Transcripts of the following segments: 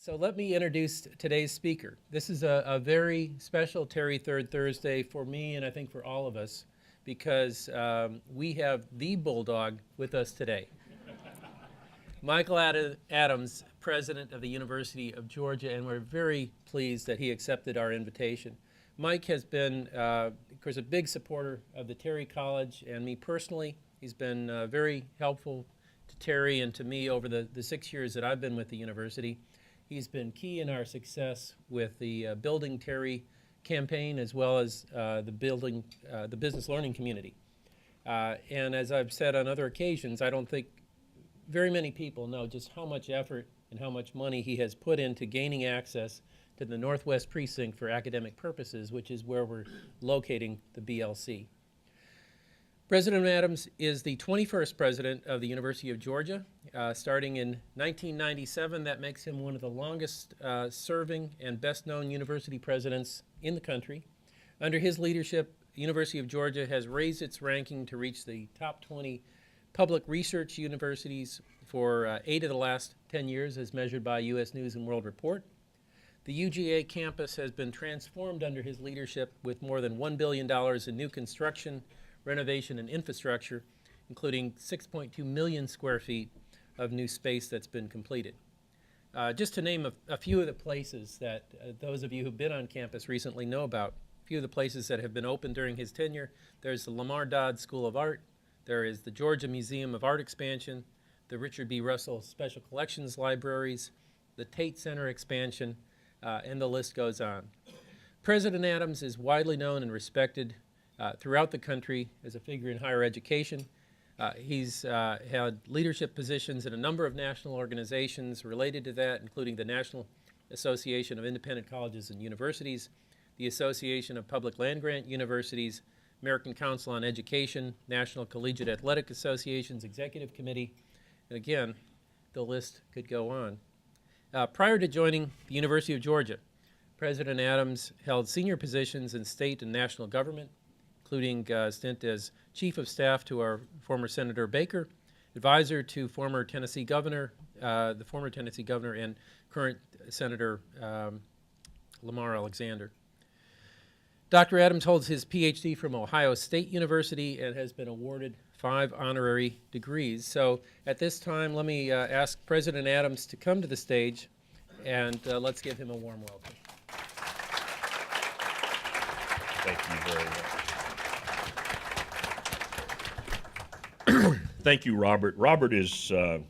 So let me introduce today's speaker. This is a very special Terry Third Thursday for me and I think for all of us because we have the Bulldog with us today. Michael Adams, president of the University of Georgia, and we're very pleased that he accepted our invitation. Mike has been, of course, a big supporter of the Terry College and me personally. He's been very helpful to Terry and to me over the 6 years that I've been with the university. He's been key in our success with the Building Terry campaign as well as the business learning community. And as I've said on other occasions, I don't think very many people know just how much effort and how much money he has put into gaining access to the Northwest Precinct for academic purposes, which is where we're locating the BLC. President Adams is the 21st president of the University of Georgia. Starting in 1997, that makes him one of the longest serving and best known university presidents in the country. Under his leadership, the University of Georgia has raised its ranking to reach the top 20 public research universities for 8 of the last 10 years as measured by U.S. News and World Report. The UGA campus has been transformed under his leadership with more than $1 billion in new construction, renovation, and infrastructure, including 6.2 million square feet of new space that's been completed. Just to name a few of the places that those of you who've been on campus recently know about, a few of the places that have been opened during his tenure, there's the Lamar Dodd School of Art, there is the Georgia Museum of Art expansion, the Richard B. Russell Special Collections Libraries, the Tate Center expansion, and the list goes on. President Adams is widely known and respected throughout the country as a figure in higher education. He's had leadership positions in a number of national organizations related to that, including the National Association of Independent Colleges and Universities, the Association of Public Land-Grant Universities, American Council on Education, National Collegiate Athletic Association's Executive Committee, and again, the list could go on. Prior to joining the University of Georgia, President Adams held senior positions in state and national government, including a stint as Chief of Staff to our former Senator Baker, advisor to former Tennessee Governor, the former Tennessee Governor and current Senator Lamar Alexander. Dr. Adams holds his PhD from Ohio State University and has been awarded 5 honorary degrees. So at this time, let me ask President Adams to come to the stage, and let's give him a warm welcome. Thank you very much. Thank you, Robert. Robert is one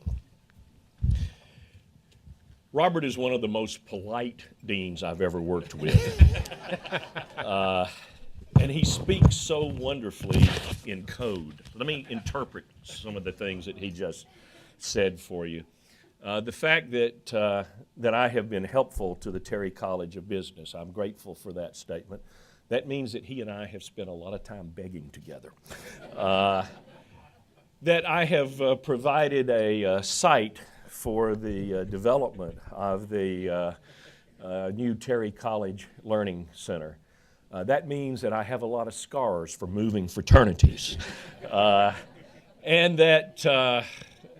of the most polite deans I've ever worked with. And he speaks so wonderfully in code. Let me interpret some of the things that he just said for you. The fact that I have been helpful to the Terry College of Business, I'm grateful for that statement. That means that he and I have spent a lot of time begging together. That I have provided a site for the development of the new Terry College Learning Center. That means that I have a lot of scars for moving fraternities. And that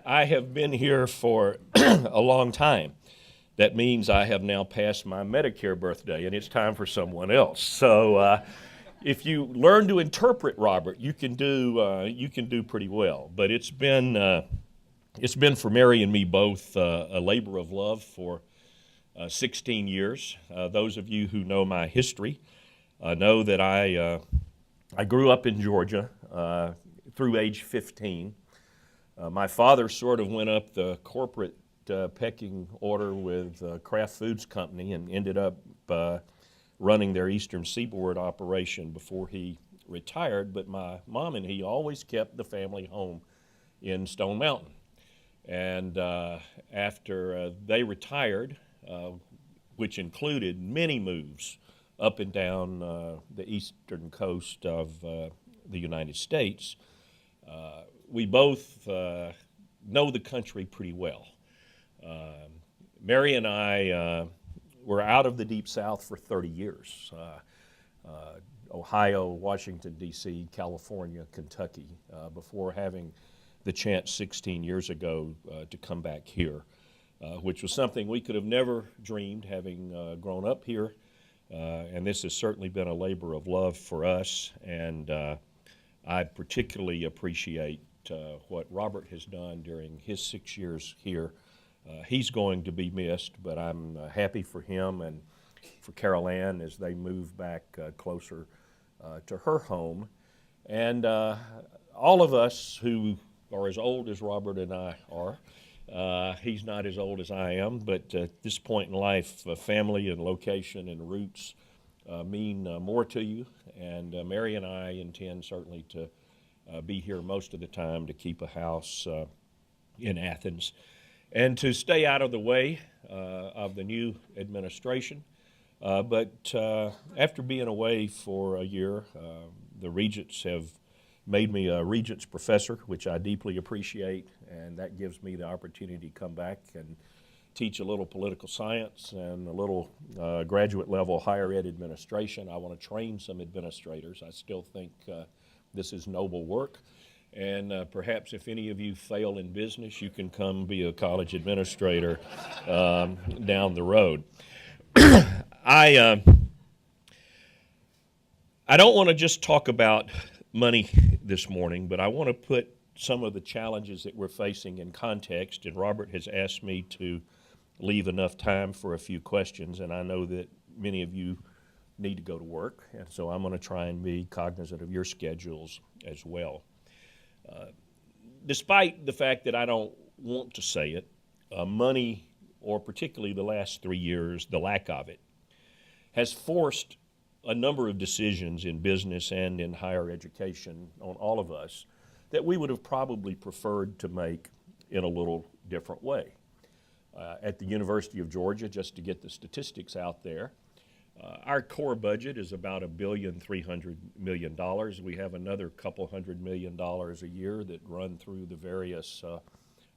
I have been here for a long time. That means I have now passed my Medicare birthday and it's time for someone else. So if you learn to interpret, Robert, you can do pretty well. But it's been for Mary and me both a labor of love for 16 years. Those of you who know my history know that I grew up in Georgia through age 15. My father sort of went up the corporate pecking order with Kraft Foods Company and ended up running their Eastern Seaboard operation before he retired, but my mom and he always kept the family home in Stone Mountain. And after they retired, which included many moves up and down the eastern coast of the United States, we both know the country pretty well. Mary and I were out of the Deep South for 30 years. Ohio, Washington, D.C., California, Kentucky, before having the chance 16 years ago to come back here. which was something we could have never dreamed having grown up here. And this has certainly been a labor of love for us, and I particularly appreciate what Robert has done during his 6 years here. He's going to be missed, but I'm happy for him and for Carol Ann as they move back closer to her home. And all of us who are as old as Robert and I are, he's not as old as I am, but at this point in life, family and location and roots mean more to you. And Mary and I intend certainly to be here most of the time to keep a house in Athens and to stay out of the way of the new administration. But after being away for a year, the Regents have made me a Regents professor, which I deeply appreciate, and that gives me the opportunity to come back and teach a little political science and a little graduate level higher ed administration. I want to train some administrators. I still think this is noble work. And perhaps if any of you fail in business, you can come be a college administrator down the road. I don't want to just talk about money this morning, but I want to put some of the challenges that we're facing in context, and Robert has asked me to leave enough time for a few questions, and I know that many of you need to go to work, and so I'm going to try and be cognizant of your schedules as well. Despite the fact that I don't want to say it, money, or particularly the last 3 years, the lack of it, has forced a number of decisions in business and in higher education on all of us that we would have probably preferred to make in a little different way. At the University of Georgia, just to get the statistics out there, our core budget is about $1.3 billion. We have another couple $100 million a year that run through the various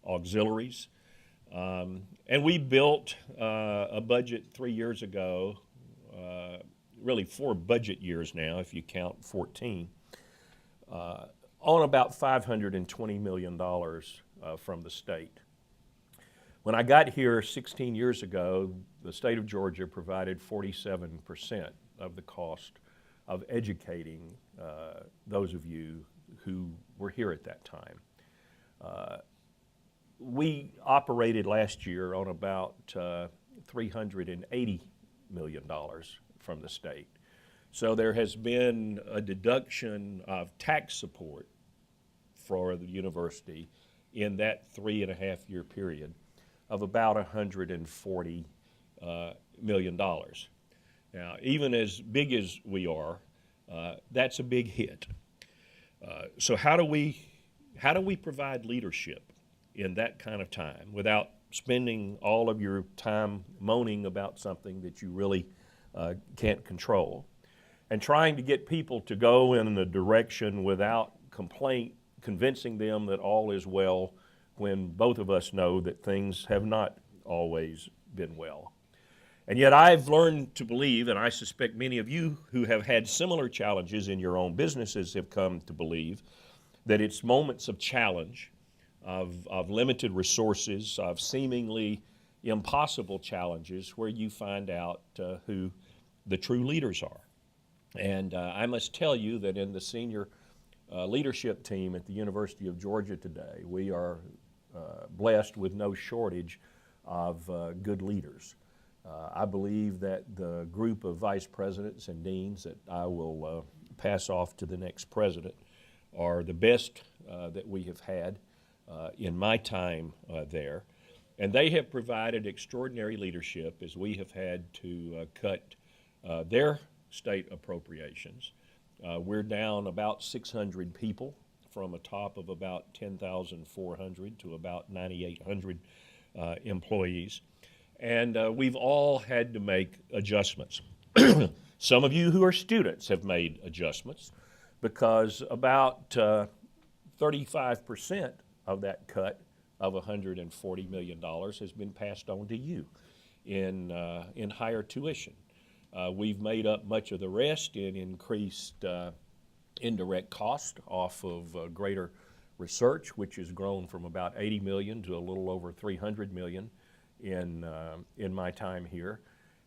auxiliaries. And we built a budget 3 years ago, really 4 budget years now, if you count 14, on about $520 million from the state. When I got here 16 years ago, the state of Georgia provided 47% of the cost of educating those of you who were here at that time. We operated last year on about $380 million from the state. So there has been a deduction of tax support for the university in that 3.5 year period of about $140 million. Now, even as big as we are, that's a big hit. So how do we provide leadership in that kind of time without spending all of your time moaning about something that you really can't control, and trying to get people to go in a direction without complaint, convincing them that all is well when both of us know that things have not always been well. And yet I've learned to believe, and I suspect many of you who have had similar challenges in your own businesses have come to believe, that it's moments of challenge, of limited resources, of seemingly impossible challenges where you find out who the true leaders are. And I must tell you that in the senior leadership team at the University of Georgia today, we are blessed with no shortage of good leaders. I believe that the group of vice presidents and deans that I will pass off to the next president are the best that we have had in my time there. And they have provided extraordinary leadership as we have had to cut their state appropriations. We're down about 600 people from a top of about 10,400 to about 9,800 employees. And we've all had to make adjustments. Some of you who are students have made adjustments because about 35% of that cut of $140 million has been passed on to you in higher tuition. We've made up much of the rest in increased indirect cost off of greater research, which has grown from about $80 million to a little over $300 million in my time here.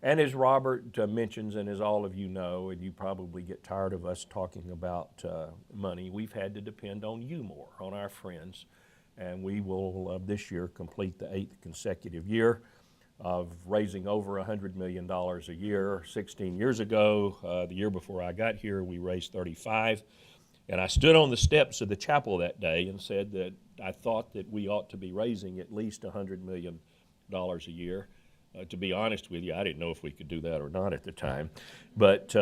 And as Robert mentions, and as all of you know, and you probably get tired of us talking about money, we've had to depend on you more, on our friends. And we will this year complete the 8th consecutive year of raising over $100 million a year. 16 years ago, the year before I got here, we raised 35. And I stood on the steps of the chapel that day and said that I thought that we ought to be raising at least $100 million a year. To be honest with you, I didn't know if we could do that or not at the time. But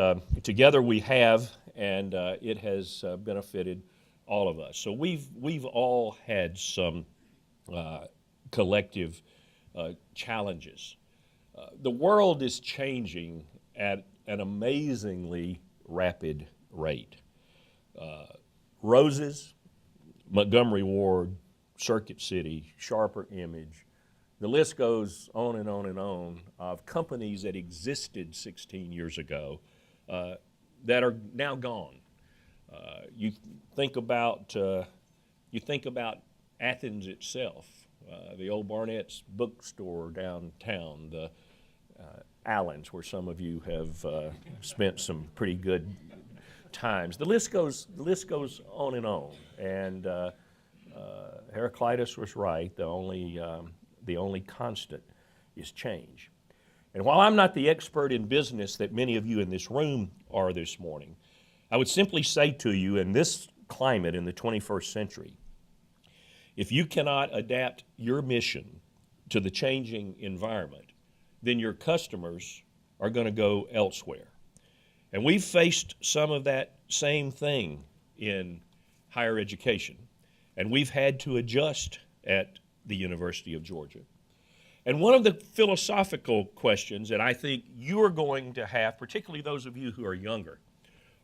together we have, and it has benefited all of us. So we've all had some collective challenges. The world is changing at an amazingly rapid rate. Roses, Montgomery Ward, Circuit City, Sharper Image, the list goes on and on and on of companies that existed 16 years ago that are now gone. You think about Athens itself, the old Barnett's bookstore downtown, the Allen's, where some of you have spent some pretty good times. The list goes on and on. And Heraclitus was right. The only constant is change. And while I'm not the expert in business that many of you in this room are this morning, I would simply say to you, in this climate in the 21st century, if you cannot adapt your mission to the changing environment, then your customers are going to go elsewhere. And we've faced some of that same thing in higher education, and we've had to adjust at the University of Georgia. And one of the philosophical questions that I think you are going to have, particularly those of you who are younger,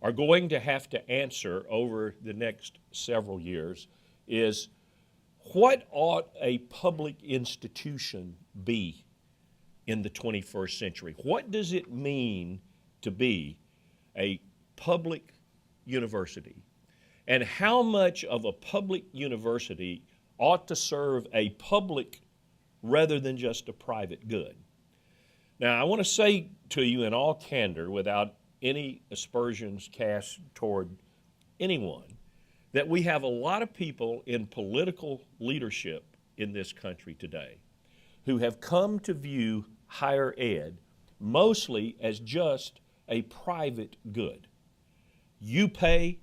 are going to have to answer over the next several years is, what ought a public institution be in the 21st century? What does it mean to be a public university? And how much of a public university ought to serve a public rather than just a private good? Now, I want to say to you in all candor, without any aspersions cast toward anyone, that we have a lot of people in political leadership in this country today who have come to view higher ed mostly as just a private good. You pay,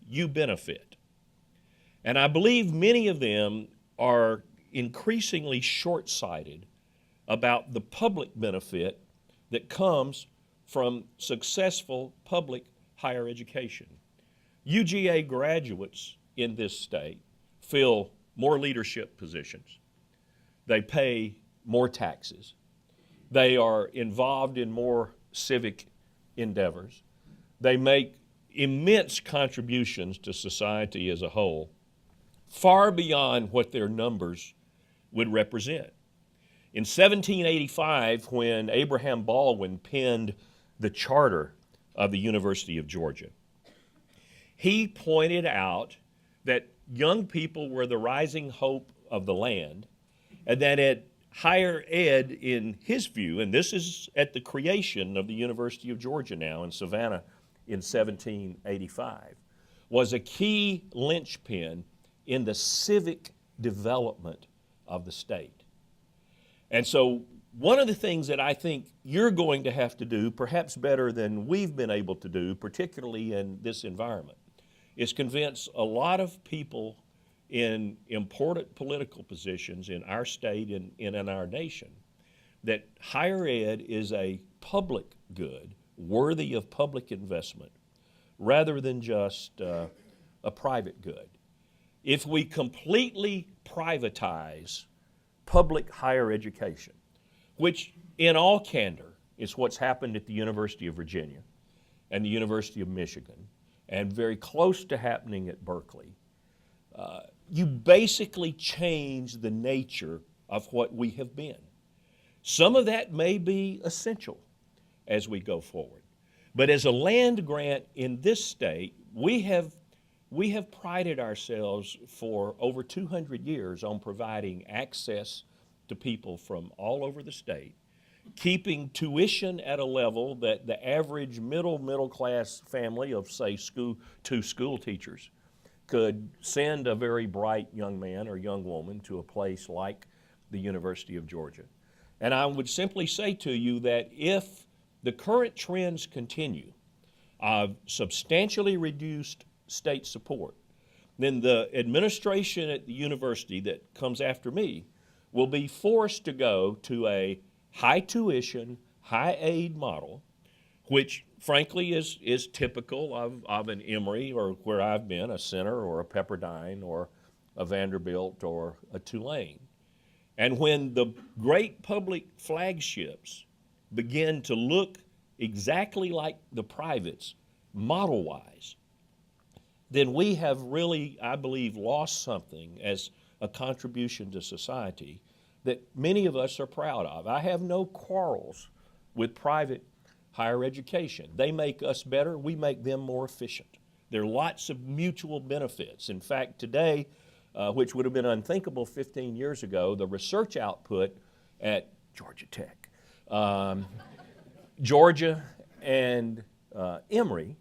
you benefit. And I believe many of them are increasingly short-sighted about the public benefit that comes from successful public higher education. UGA graduates in this state fill more leadership positions. They pay more taxes. They are involved in more civic endeavors. They make immense contributions to society as a whole, far beyond what their numbers would represent. In 1785, when Abraham Baldwin penned the charter of the University of Georgia, he pointed out that young people were the rising hope of the land, and that at higher ed, in his view, and this is at the creation of the University of Georgia now in Savannah in 1785, was a key linchpin in the civic development of the state. And so one of the things that I think you're going to have to do, perhaps better than we've been able to do, particularly in this environment, is convince a lot of people in important political positions in our state and in our nation that higher ed is a public good worthy of public investment rather than just a private good. If we completely privatize public higher education, which in all candor is what's happened at the University of Virginia and the University of Michigan, and very close to happening at Berkeley, you basically change the nature of what we have been. Some of that may be essential as we go forward. But as a land grant in this state, we have prided ourselves for over 200 years on providing access to people from all over the state, keeping tuition at a level that the average middle class family of, say, two school teachers could send a very bright young man or young woman to a place like the University of Georgia. And I would simply say to you that if the current trends continue of substantially reduced state support, then the administration at the university that comes after me will be forced to go to a high tuition, high aid model, which frankly is typical of an Emory, or where I've been, a Center or a Pepperdine or a Vanderbilt or a Tulane. And when the great public flagships begin to look exactly like the privates, model-wise, then we have really, I believe, lost something as a contribution to society that many of us are proud of. I have no quarrels with private higher education. They make us better, we make them more efficient. There are lots of mutual benefits. In fact, today, which would have been unthinkable 15 years ago, the research output at Georgia Tech, Georgia, and Emory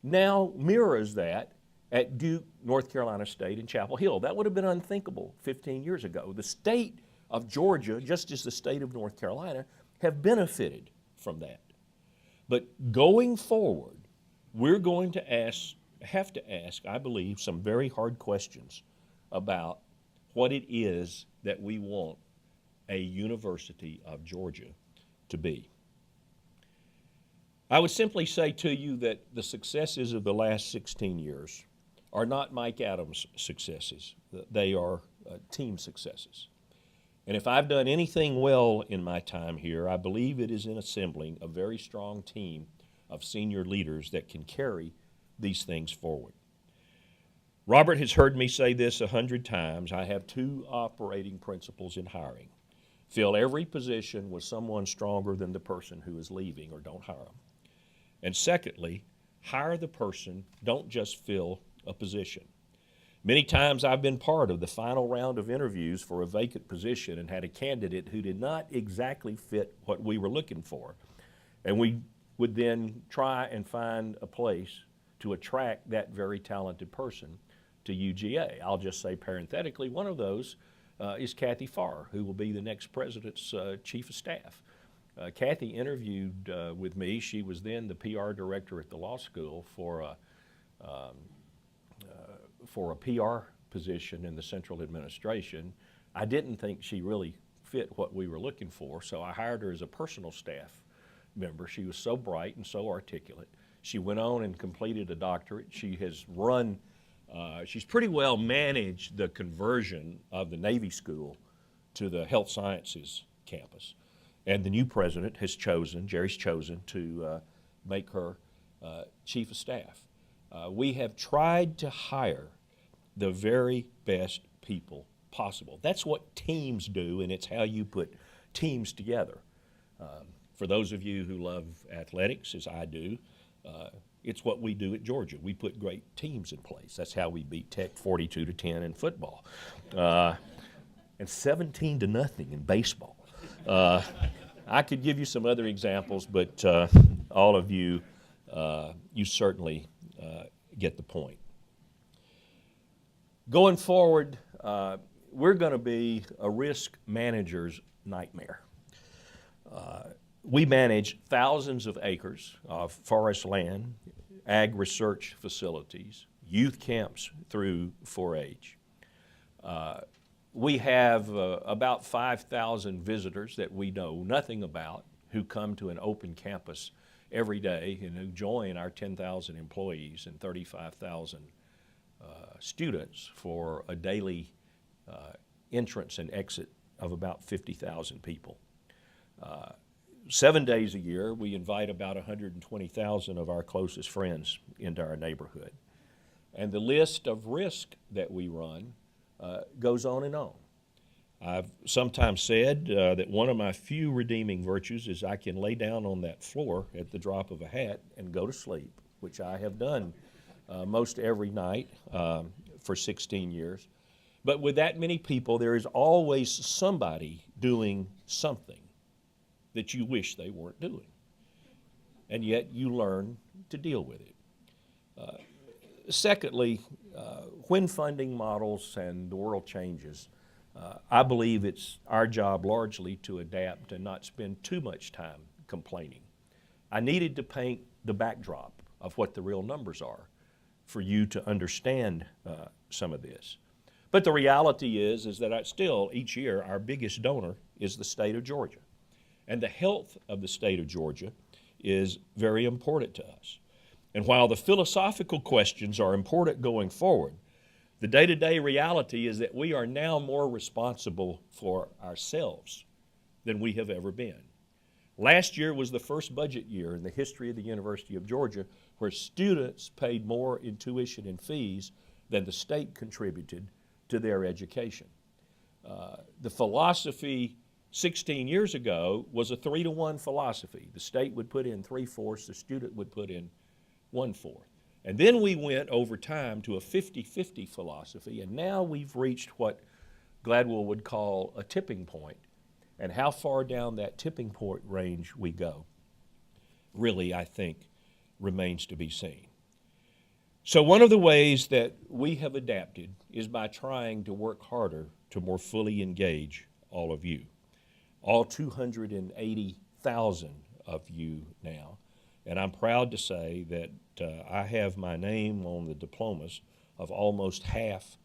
now mirrors that at Duke, North Carolina State, and Chapel Hill. That would have been unthinkable 15 years ago. The state of Georgia, just as the state of North Carolina, have benefited from that. But going forward, we're going to have to ask, I believe, some very hard questions about what it is that we want a University of Georgia to be. I would simply say to you that the successes of the last 16 years are not Mike Adams' successes. They are team successes. And if I've done anything well in my time here, I believe it is in assembling a very strong team of senior leaders that can carry these things forward. Robert has heard me say this 100 times. I have two operating principles in hiring. Fill every position with someone stronger than the person who is leaving, or don't hire them. And secondly, hire the person, don't just fill a position. Many times I've been part of the final round of interviews for a vacant position and had a candidate who did not exactly fit what we were looking for. And we would then try and find a place to attract that very talented person to UGA. I'll just say parenthetically, one of those is Kathy Farr, who will be the next president's chief of staff. Kathy interviewed with me. She was then the PR director at the law school for a PR position in the central administration. I didn't think she really fit what we were looking for, so I hired her as a personal staff member. She was so bright and so articulate. She went on and completed a doctorate. She has run, she's pretty well managed the conversion of the Navy School to the health sciences campus. And the new president has chosen, Jerry's chosen, to make her chief of staff. We have tried to hire the very best people possible. That's what teams do, and it's how you put teams together. For those of you who love athletics, as I do, it's what we do at Georgia. We put great teams in place. That's how we beat Tech 42-10 in football, and 17-0 in baseball. I could give you some other examples, but all of you, you certainly get the point. Going forward, we're going to be a risk manager's nightmare. We manage thousands of acres of forest land, ag research facilities, youth camps through 4-H. We have about 5,000 visitors that we know nothing about who come to an open campus every day and who join our 10,000 employees and 35,000 students for a daily entrance and exit of about 50,000 people. 7 days a year, we invite about 120,000 of our closest friends into our neighborhood. And the list of risk that we run goes on and on. I've sometimes said that one of my few redeeming virtues is I can lay down on that floor at the drop of a hat and go to sleep, which I have done most every night for 16 years. But with that many people, there is always somebody doing something that you wish they weren't doing. And yet you learn to deal with it. Secondly, when funding models and the world changes, I believe it's our job largely to adapt and not spend too much time complaining. I needed to paint the backdrop of what the real numbers are for you to understand some of this. But the reality is that still, each year, our biggest donor is the state of Georgia. And the health of the state of Georgia is very important to us. And while the philosophical questions are important going forward, the day-to-day reality is that we are now more responsible for ourselves than we have ever been. Last year was the first budget year in the history of the University of Georgia where students paid more in tuition and fees than the state contributed to their education. The philosophy 16 years ago was a 3-to-1 philosophy. The state would put in 3/4, the student would put in 1/4. And then we went over time to a 50-50 philosophy, and now we've reached what Gladwell would call a tipping point. And how far down that tipping point range we go really, I think, remains to be seen. So one of the ways that we have adapted is by trying to work harder to more fully engage all of you, all 280,000 of you now. And I'm proud to say that I have my name on the diplomas of almost half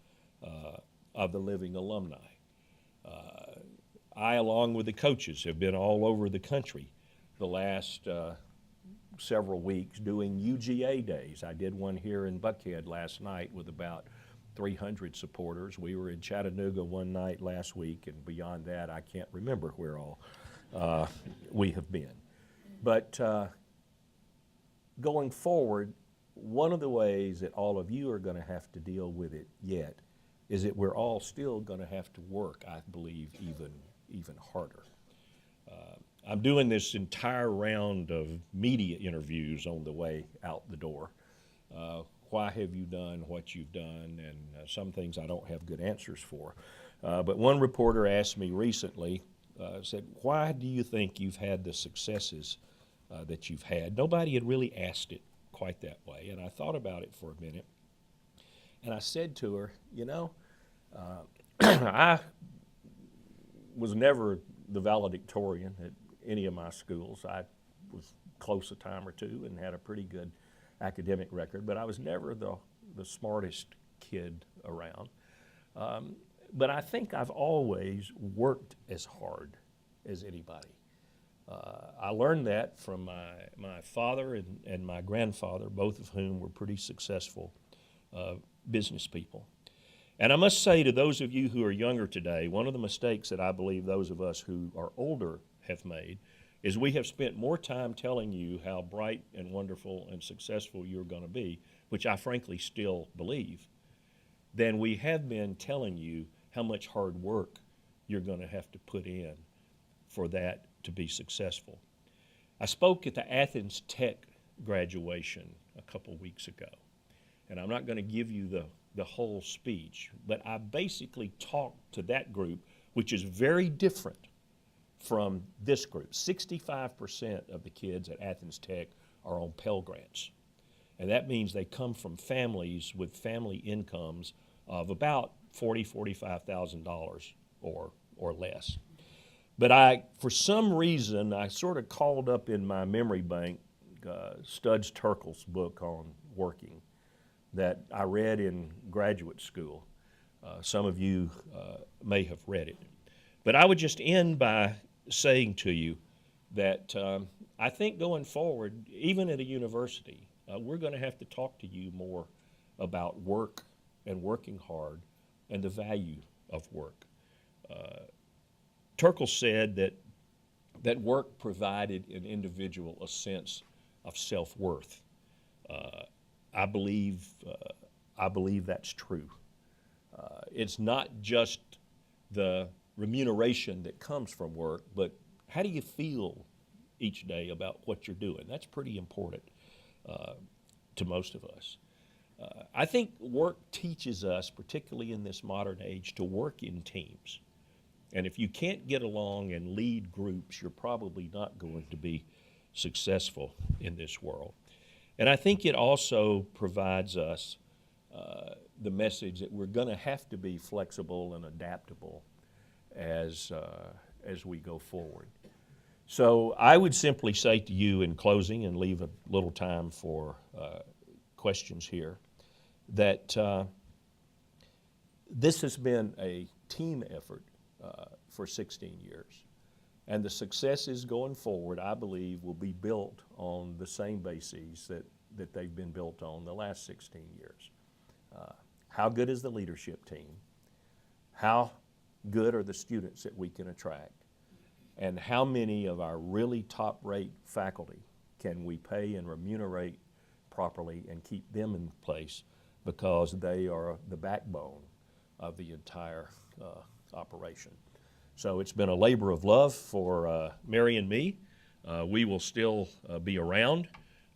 of the living alumni. I, along with the coaches, have been all over the country the last several weeks doing UGA days. I did one here in Buckhead last night with about 300 supporters. We were in Chattanooga one night last week, and beyond that, I can't remember where all we have been. But going forward, one of the ways that all of you are going to have to deal with it yet is that we're all still going to have to work, I believe, even harder. I'm doing this entire round of media interviews on the way out the door. Why have you done what you've done? And some things I don't have good answers for. But one reporter asked me recently, said, why do you think you've had the successes that you've had? Nobody had really asked it quite that way. And I thought about it for a minute. And I said to her, you know, I was never the valedictorian at any of my schools. I was close a time or two and had a pretty good academic record, but I was never the smartest kid around. But I think I've always worked as hard as anybody. I learned that from my father and my grandfather, both of whom were pretty successful business people. And I must say to those of you who are younger today, one of the mistakes that I believe those of us who are older have made is we have spent more time telling you how bright and wonderful and successful you're going to be, which I frankly still believe, than we have been telling you how much hard work you're going to have to put in for that to be successful. I spoke at the Athens Tech graduation a couple weeks ago, and I'm not going to give you the whole speech, but I basically talked to that group, which is very different from this group. 65% of the kids at Athens Tech are on Pell Grants, and that means they come from families with family incomes of about $40,000, $45,000 or less. But for some reason, I sort of called up in my memory bank Studs Terkel's book on working that I read in graduate school. Some of you may have read it. But I would just end by saying to you that I think going forward, even at a university, we're going to have to talk to you more about work and working hard and the value of work. Terkel said that work provided an individual a sense of self-worth. I believe that's true. It's not just the remuneration that comes from work, but how do you feel each day about what you're doing? That's pretty important to most of us. I think work teaches us, particularly in this modern age, to work in teams. And if you can't get along and lead groups, you're probably not going to be successful in this world. And I think it also provides us the message that we're going to have to be flexible and adaptable as we go forward. So I would simply say to you in closing, and leave a little time for questions here, that this has been a team effort for 16 years. And the successes going forward, I believe, will be built on the same bases that they've been built on the last 16 years. How good is the leadership team? How good are the students that we can attract? And how many of our really top-rate faculty can we pay and remunerate properly and keep them in place, because they are the backbone of the entire operation. So it's been a labor of love for Mary and me. We will still be around.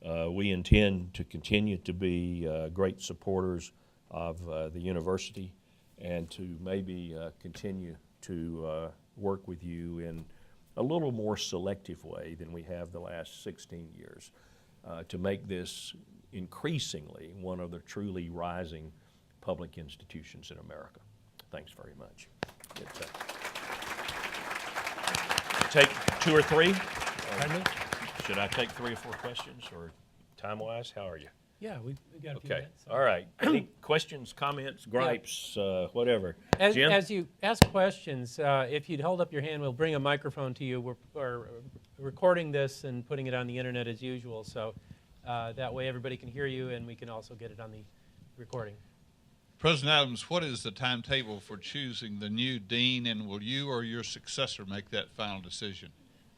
We intend to continue to be great supporters of the university, and to maybe continue to work with you in a little more selective way than we have the last 16 years, to make this increasingly one of the truly rising public institutions in America. Thanks very much. Take 2 or 3? Pardon me? Should I take 3 or 4 questions, or time-wise, how are you? Yeah, we got a few Okay, minutes. all right. Any questions, comments, gripes, whatever? Jim? As you ask questions, if you'd hold up your hand, we'll bring a microphone to you. We're recording this and putting it on the internet as usual, so that way everybody can hear you, and we can also get it on the recording. President Adams, what is the timetable for choosing the new dean, and will you or your successor make that final decision?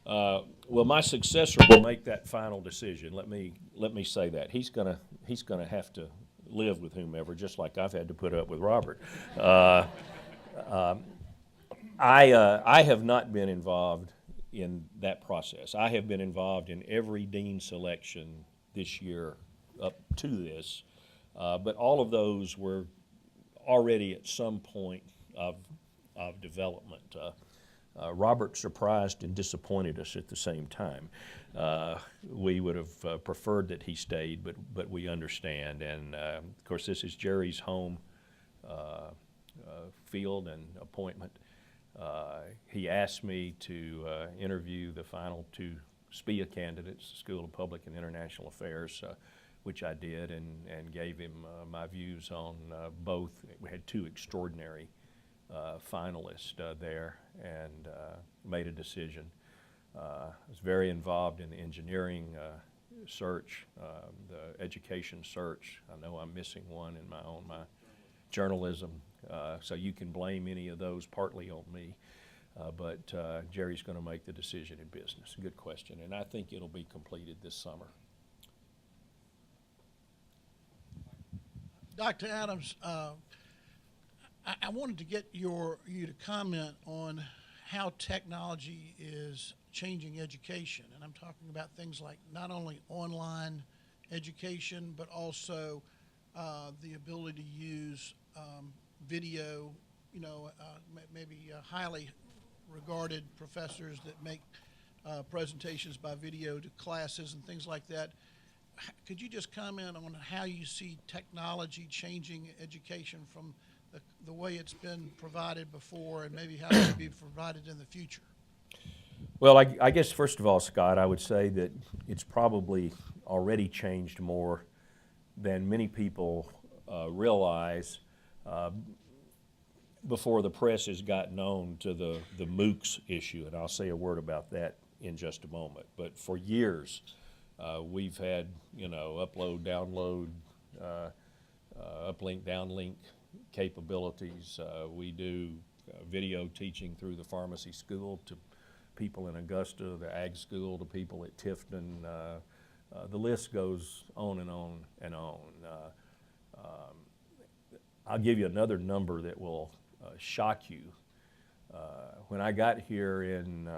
Well, my successor will make that final decision. Let me say that he's gonna have to live with whomever, just like I've had to put up with Robert. I have not been involved in that process. I have been involved in every dean selection this year up to this, but all of those were already at some point of development. Robert surprised and disappointed us at the same time. We would have preferred that he stayed, but we understand. And of course, this is Jerry's home field and appointment. He asked me to interview the final 2 SPIA candidates, School of Public and International Affairs, which I did, and gave him my views on both. We had 2 extraordinary finalist there, and made a decision. I was very involved in the engineering search, the education search. I know I'm missing one in my journalism, so you can blame any of those partly on me, but Jerry's going to make the decision in business. Good question, and I think it'll be completed this summer. Dr. Adams, I wanted to get you to comment on how technology is changing education, and I'm talking about things like not only online education, but also the ability to use video. Maybe highly regarded professors that make presentations by video to classes and things like that. Could you just comment on how you see technology changing education from the way it's been provided before, and maybe how it will be provided in the future? Well, I guess first of all, Scott, I would say that it's probably already changed more than many people realize before the press has gotten on to the MOOCs issue, and I'll say a word about that in just a moment. But for years, we've had, upload, download, uplink, downlink capabilities. We do video teaching through the pharmacy school to people in Augusta, the ag school to people at Tifton. The list goes on and on and on. I'll give you another number that will shock you. When I got here in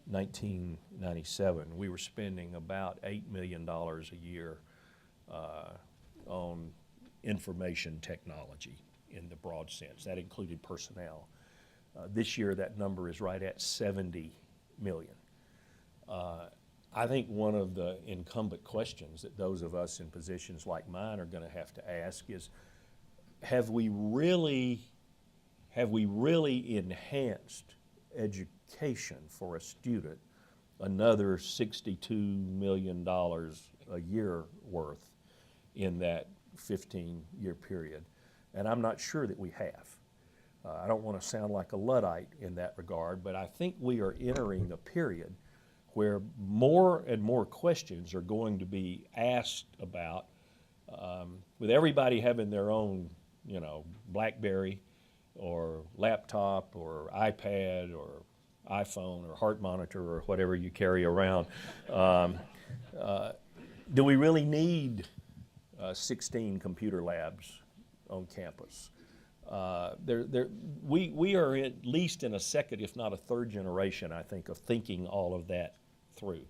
1997, we were spending about $8 million a year on information technology in the broad sense. That included personnel. This year, that number is right at 70 million. I think one of the incumbent questions that those of us in positions like mine are going to have to ask is, have we really enhanced education for a student another $62 million a year worth in that 15-year period? And I'm not sure that we have. I don't want to sound like a Luddite in that regard, but I think we are entering a period where more and more questions are going to be asked about, with everybody having their own, BlackBerry or laptop or iPad or iPhone or heart monitor or whatever you carry around. Do we really need 16 computer labs on campus? We are at least in a second, if not a third generation, I think, of thinking all of that through.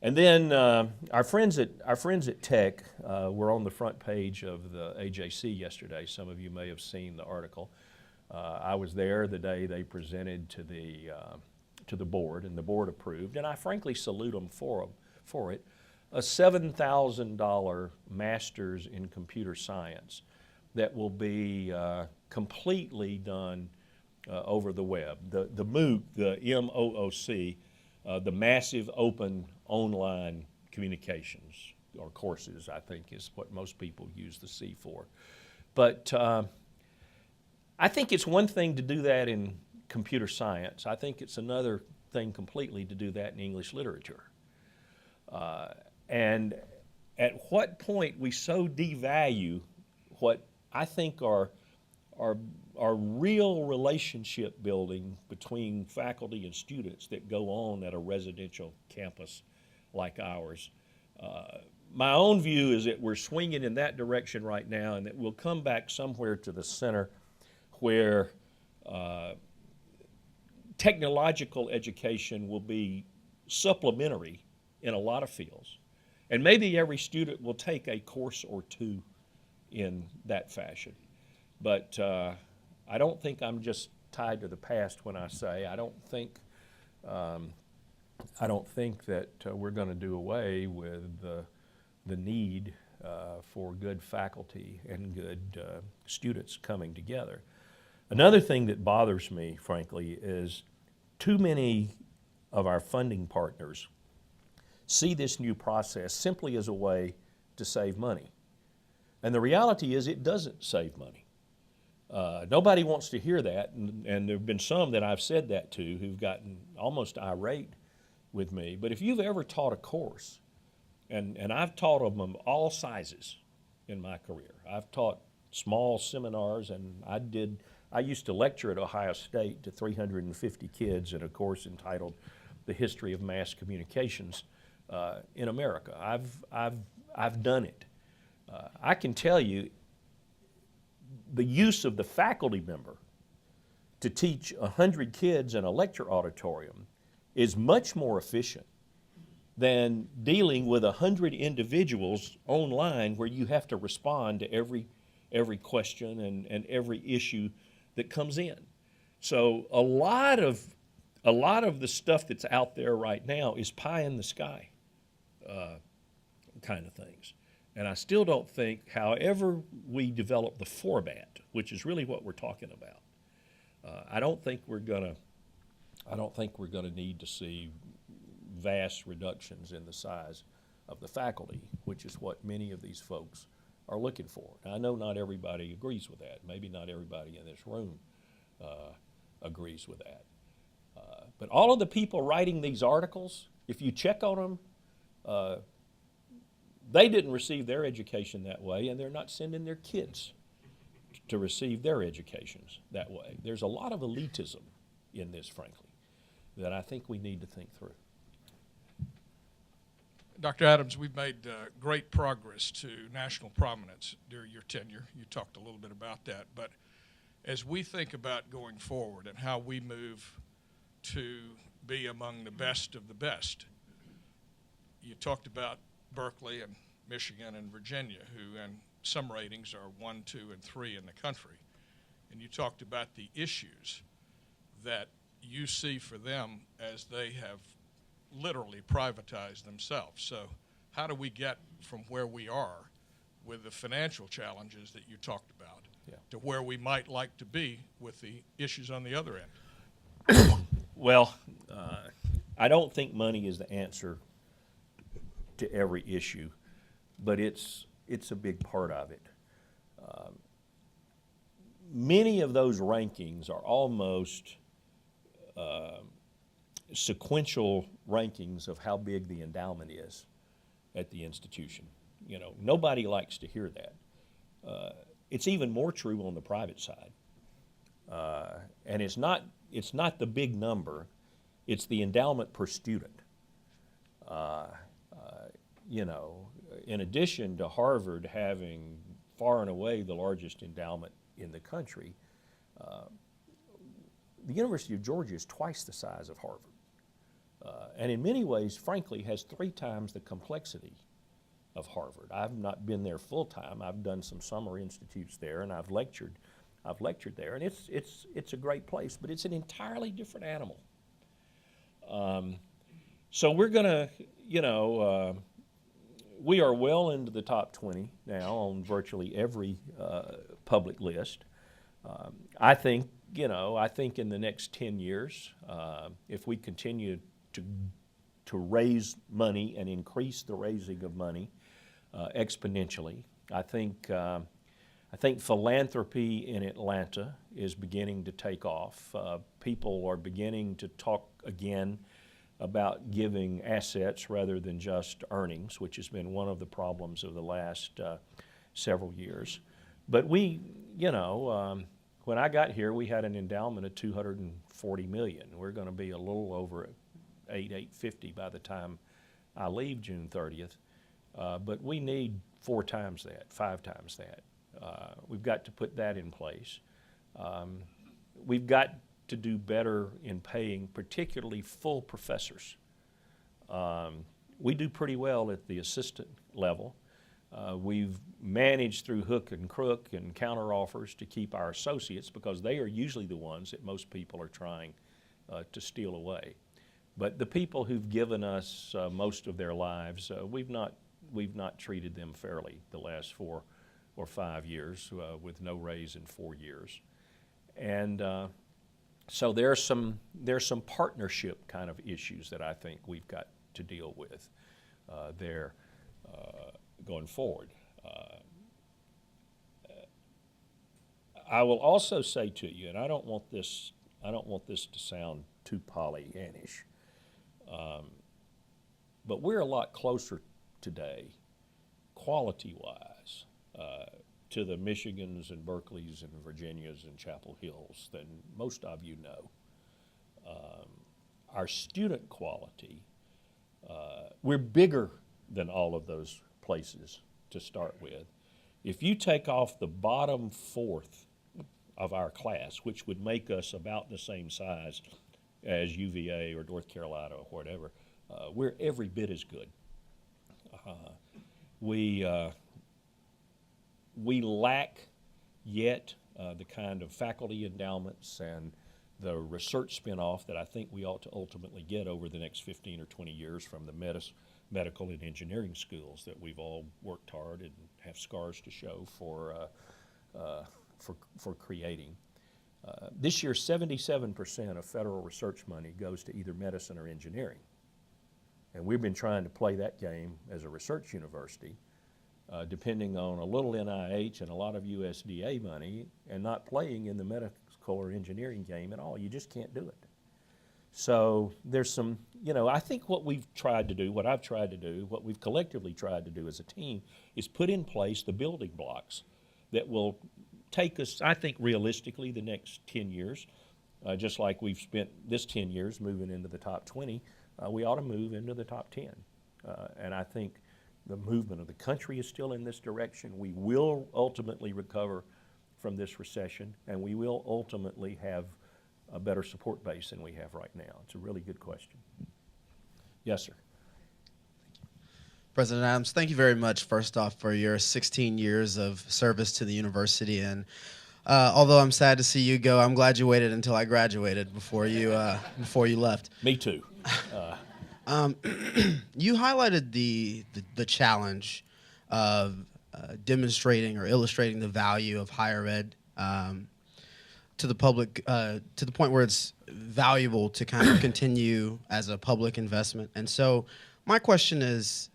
And then our friends at Tech were on the front page of the AJC yesterday. Some of you may have seen the article. I was there the day they presented to the board, and the board approved, and I frankly salute them for it. A $7,000 master's in computer science that will be completely done over the web. The MOOC, the MOOC, the massive open online communications or courses, I think, is what most people use the C for. But I think it's one thing to do that in computer science. I think it's another thing completely to do that in English literature. And at what point we so devalue what I think are real relationship building between faculty and students that go on at a residential campus like ours. My own view is that we're swinging in that direction right now, and that we'll come back somewhere to the center where technological education will be supplementary in a lot of fields. And maybe every student will take a course or two in that fashion. But I don't think I'm just tied to the past when I say I don't think that we're going to do away with the need for good faculty and good students coming together. Another thing that bothers me, frankly, is too many of our funding partners see this new process simply as a way to save money. And the reality is it doesn't save money. Nobody wants to hear that, and there have been some that I've said that to who've gotten almost irate with me. But if you've ever taught a course, and I've taught them of all sizes in my career. I've taught small seminars, and I used to lecture at Ohio State to 350 kids in a course entitled The History of Mass Communications in America. I've done it. I can tell you the use of the faculty member to teach 100 kids in a lecture auditorium is much more efficient than dealing with 100 individuals online where you have to respond to every question and every issue that comes in. So a lot of the stuff that's out there right now is pie in the sky kind of things. And I still don't think, however we develop the format, which is really what we're talking about, I don't think we're gonna need to see vast reductions in the size of the faculty, which is what many of these folks are looking for. And I know not everybody agrees with that. Maybe not everybody in this room agrees with that. But all of the people writing these articles, if you check on them, they didn't receive their education that way, and they're not sending their kids to receive their educations that way. There's a lot of elitism in this, frankly, that I think we need to think through. Dr. Adams, we've made great progress to national prominence during your tenure. You talked a little bit about that. But as we think about going forward and how we move to be among the best of the best, you talked about Berkeley and Michigan and Virginia, who, and some ratings are 1, 2, and 3 in the country. And you talked about the issues that you see for them as they have literally privatized themselves. So how do we get from where we are with the financial challenges that you talked about to where we might like to be with the issues on the other end? Well, I don't think money is the answer to every issue, but it's a big part of it. Many of those rankings are almost sequential rankings of how big the endowment is at the institution. You know, nobody likes to hear that. It's even more true on the private side. And it's not the big number, it's the endowment per student. You know, in addition to Harvard having far and away the largest endowment in the country, the University of Georgia is twice the size of Harvard. And in many ways, frankly, has 3 times the complexity of Harvard. I've not been there full time. I've done some summer institutes there, and I've lectured there, and it's a great place, but it's an entirely different animal. So we're gonna, you know, we are well into the top 20 now on virtually every public list. I think, you know, in the next 10 years, if we continue to raise money and increase the raising of money exponentially, I think philanthropy in Atlanta is beginning to take off. People are beginning to talk again about giving assets rather than just earnings, which has been one of the problems of the last several years. But we, you know, when I got here, we had an endowment of $240 million. We're going to be a little over $850 by the time I leave June 30th. But we need 4 times that, 5 times that. We've got to put that in place. We've got to do better in paying particularly full professors. We do pretty well at the assistant level. We've managed through hook and crook and counteroffers to keep our associates, because they are usually the ones that most people are trying to steal away. But the people who've given us most of their lives, we've not treated them fairly the last 4 or 5 years with no raise in 4 years. And so there's some partnership kind of issues that I think we've got to deal with there going forward. I will also say to you, and I don't want this to sound too Pollyannish, but we're a lot closer today, quality-wise, to the Michigans and Berkeleys and Virginias and Chapel Hills than most of you know. Our student quality, we're bigger than all of those places to start with. If you take off the bottom 4th of our class, which would make us about the same size as UVA or North Carolina or whatever, we're every bit as good. We lack yet the kind of faculty endowments and the research spinoff that I think we ought to ultimately get over the next 15 or 20 years from the medical and engineering schools that we've all worked hard and have scars to show for creating. This year, 77% of federal research money goes to either medicine or engineering. And we've been trying to play that game as a research university, depending on a little NIH and a lot of USDA money, and not playing in the medical or engineering game at all. You just can't do it. So there's some, you know, I think what we've tried to do, what I've tried to do, what we've collectively tried to do as a team is put in place the building blocks that will take us, I think, realistically the next 10 years, just like we've spent this 10 years moving into the top 20, we ought to move into the top 10. And I think the movement of the country is still in this direction. We will ultimately recover from this recession, and we will ultimately have a better support base than we have right now. It's a really good question. Yes, sir. President Adams, thank you very much, first off, for your 16 years of service to the university. And although I'm sad to see you go, I'm glad you waited until I graduated before you left. Me too. You highlighted the challenge of demonstrating or illustrating the value of higher ed to the public, to the point where it's valuable to kind of continue as a public investment. And so my question is,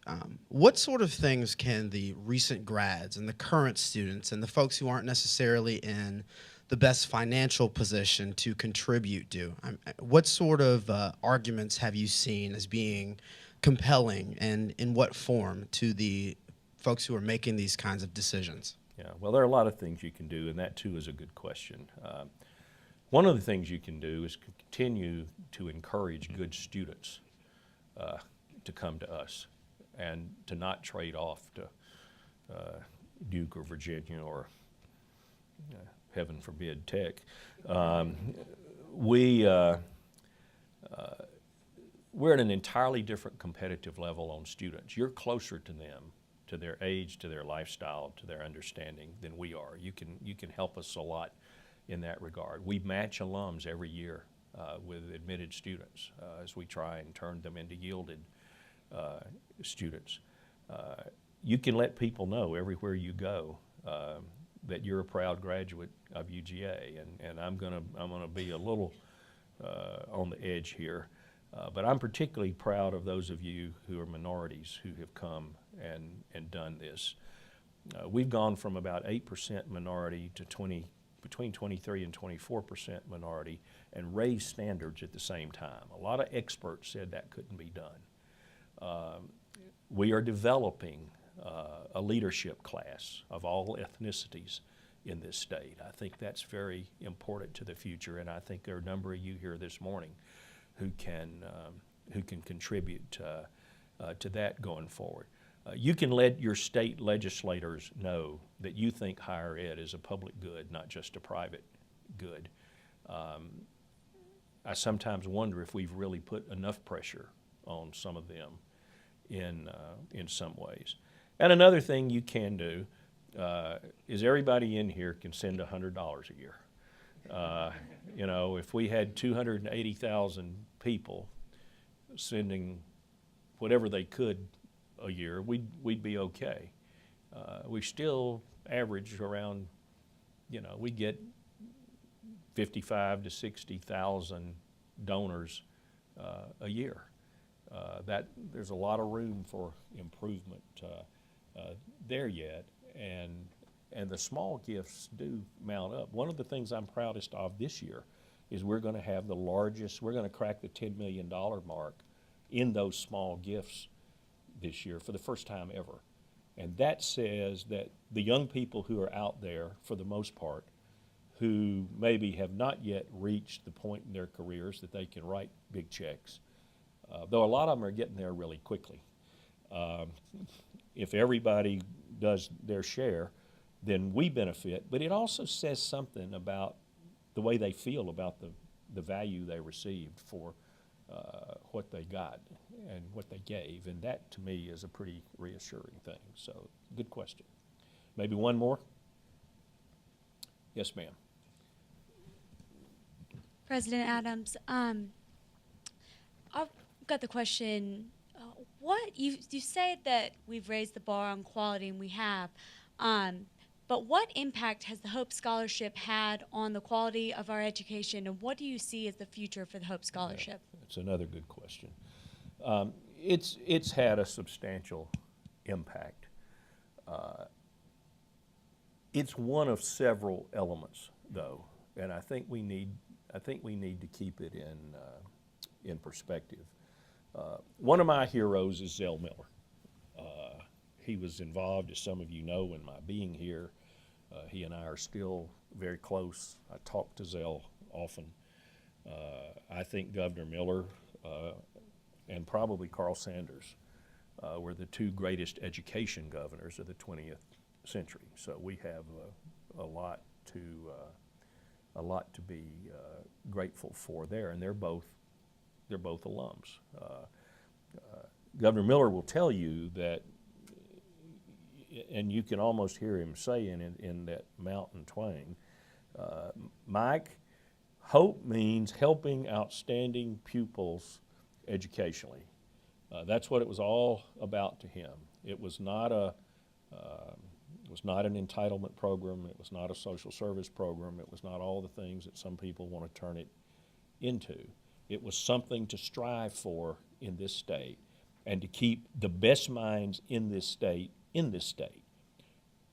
what sort of things can the recent grads and the current students and the folks who aren't necessarily in the best financial position to contribute do? What sort of arguments have you seen as being compelling, and in what form, to the folks who are making these kinds of decisions? Yeah, well, there are a lot of things you can do, and that too is a good question. One of the things you can do is continue to encourage good students to come to us and to not trade off to Duke or Virginia or, heaven forbid, Tech. We're at an entirely different competitive level on students. You're closer to them, to their age, to their lifestyle, to their understanding than we are. You can help us a lot in that regard. We match alums every year with admitted students as we try and turn them into yielded students. You can let people know everywhere you go that you're a proud graduate of UGA, and I'm gonna be a little on the edge here, but I'm particularly proud of those of you who are minorities who have come and done this. We've gone from about 8% minority to between 23 and 24% minority, and raised standards at the same time. A lot of experts said that couldn't be done. We are developing a leadership class of all ethnicities in this state. I think that's very important to the future, and I think there are a number of you here this morning who can contribute to that going forward. You can let your state legislators know that you think higher ed is a public good, not just a private good. I sometimes wonder if we've really put enough pressure on some of them in some ways. And another thing you can do is everybody in here can send $100 a year. You know, if we had 280,000 people sending whatever they could a year, we'd be okay. We still average around, we get 55 to 60,000 donors a year. There's a lot of room for improvement there yet, and the small gifts do mount up. One of the things I'm proudest of this year is we're going to have the largest, we're going to crack the $10 million mark in those small gifts this year for the first time ever. And that says that the young people who are out there, for the most part, who maybe have not yet reached the point in their careers that they can write big checks, though a lot of them are getting there really quickly. If everybody does their share, then we benefit, but it also says something about the way they feel about the value they received for what they got and what they gave, and that to me is a pretty reassuring thing. So, good question. Maybe one more? Yes, ma'am. President Adams, I've got the question. What you say that we've raised the bar on quality, and we have, but what impact has the Hope Scholarship had on the quality of our education, and what do you see as the future for the Hope Scholarship? Yeah, that's another good question. It's had a substantial impact. It's one of several elements, though, and I think we need to keep it in perspective. One of my heroes is Zell Miller. He was involved, as some of you know, in my being here. He and I are still very close. I talk to Zell often. I think Governor Miller and probably Carl Sanders were the two greatest education governors of the 20th century. So we have a lot to be grateful for there, and they're both alums. Governor Miller will tell you that, and you can almost hear him saying in that mountain twang, Mike, hope means helping outstanding pupils educationally. That's what it was all about to him. It was not an entitlement program. It was not a social service program. It was not all the things that some people want to turn it into. It was something to strive for in this state and to keep the best minds in this state,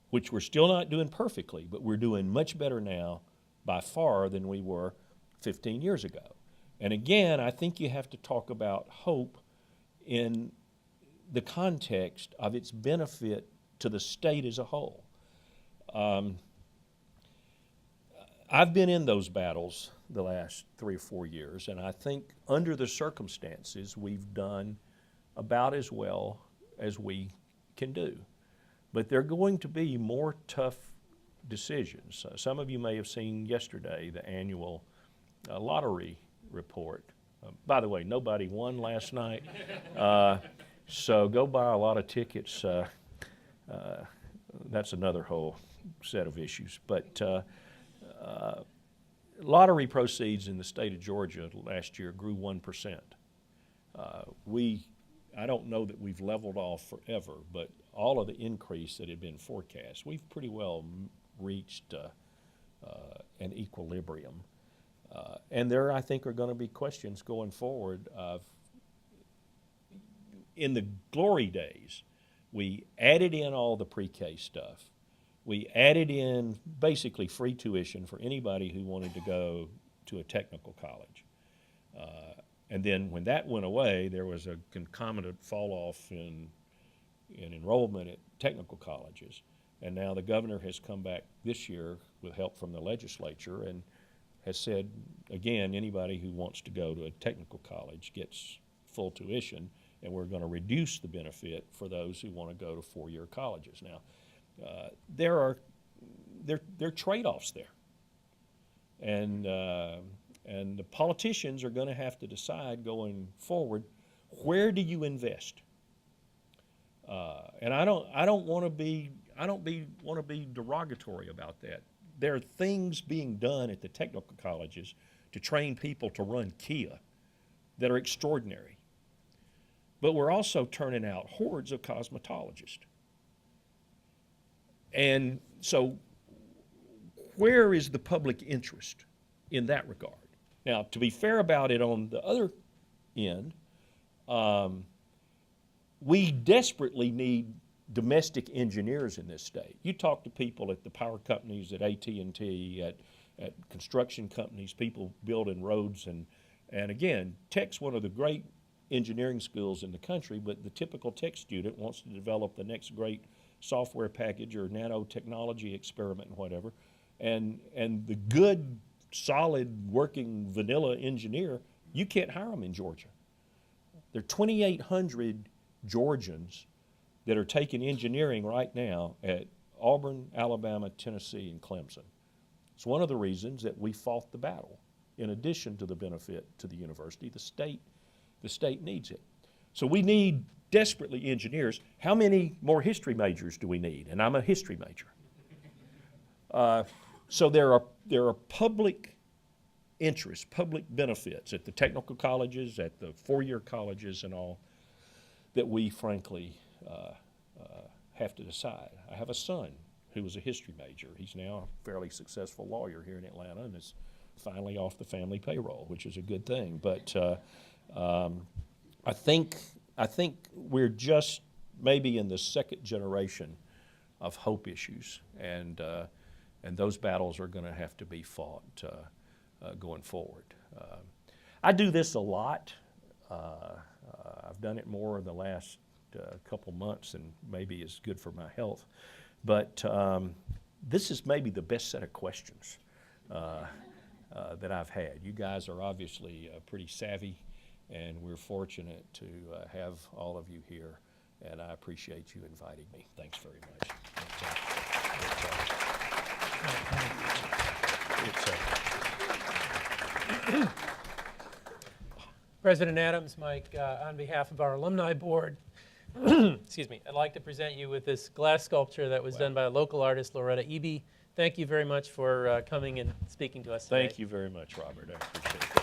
which we're still not doing perfectly, but we're doing much better now by far than we were 15 years ago. And again, I think you have to talk about hope in the context of its benefit to the state as a whole. I've been in those battles the last 3 or 4 years, and I think under the circumstances we've done about as well as we can do. But there are going to be more tough decisions. Some of you may have seen yesterday the annual lottery report. By the way, nobody won last night, so go buy a lot of tickets. That's another whole set of issues. But lottery proceeds in the state of Georgia last year grew 1%. I don't know that we've leveled off forever, but all of the increase that had been forecast, we've pretty well reached an equilibrium. And there, I think, are going to be questions going forward of, in the glory days, we added in all the pre-K stuff. We added in basically free tuition for anybody who wanted to go to a technical college. And then when that went away, there was a concomitant fall off in enrollment at technical colleges. And now the governor has come back this year with help from the legislature and has said, again, anybody who wants to go to a technical college gets full tuition, and we're going to reduce the benefit for those who want to go to four-year colleges. Now, there are trade-offs there. And the politicians are going to have to decide going forward, where do you invest? And I don't want to be derogatory about that. There are things being done at the technical colleges to train people to run Kia that are extraordinary. But we're also turning out hordes of cosmetologists. And so where is the public interest in that regard? Now, to be fair about it on the other end, we desperately need domestic engineers in this state. You talk to people at the power companies, at AT&T, at construction companies, people building roads, and again, tech's one of the great engineering schools in the country, but the typical tech student wants to develop the next great software package or nanotechnology experiment and whatever, and the good, solid, working vanilla engineer, you can't hire them in Georgia. There are 2,800 Georgians that are taking engineering right now at Auburn, Alabama, Tennessee, and Clemson. It's one of the reasons that we fought the battle. In addition to the benefit to the university, the state needs it. So we need desperately engineers. How many more history majors do we need? And I'm a history major. So there are public interests, public benefits at the technical colleges, at the four-year colleges and all, that we frankly have to decide. I have a son who was a history major. He's now a fairly successful lawyer here in Atlanta and is finally off the family payroll, which is a good thing. But I think we're just maybe in the second generation of hope issues, and those battles are going to have to be fought going forward. I do this a lot. I've done it more in the last couple months than maybe is good for my health. But this is maybe the best set of questions that I've had. You guys are obviously pretty savvy, and we're fortunate to have all of you here, and I appreciate you inviting me. Thanks very much. President Adams, Mike, on behalf of our alumni board, excuse me, I'd like to present you with this glass sculpture that was done by a local artist, Loretta Eby. Thank you very much for coming and speaking to us today. Thank you very much, Robert. I appreciate that.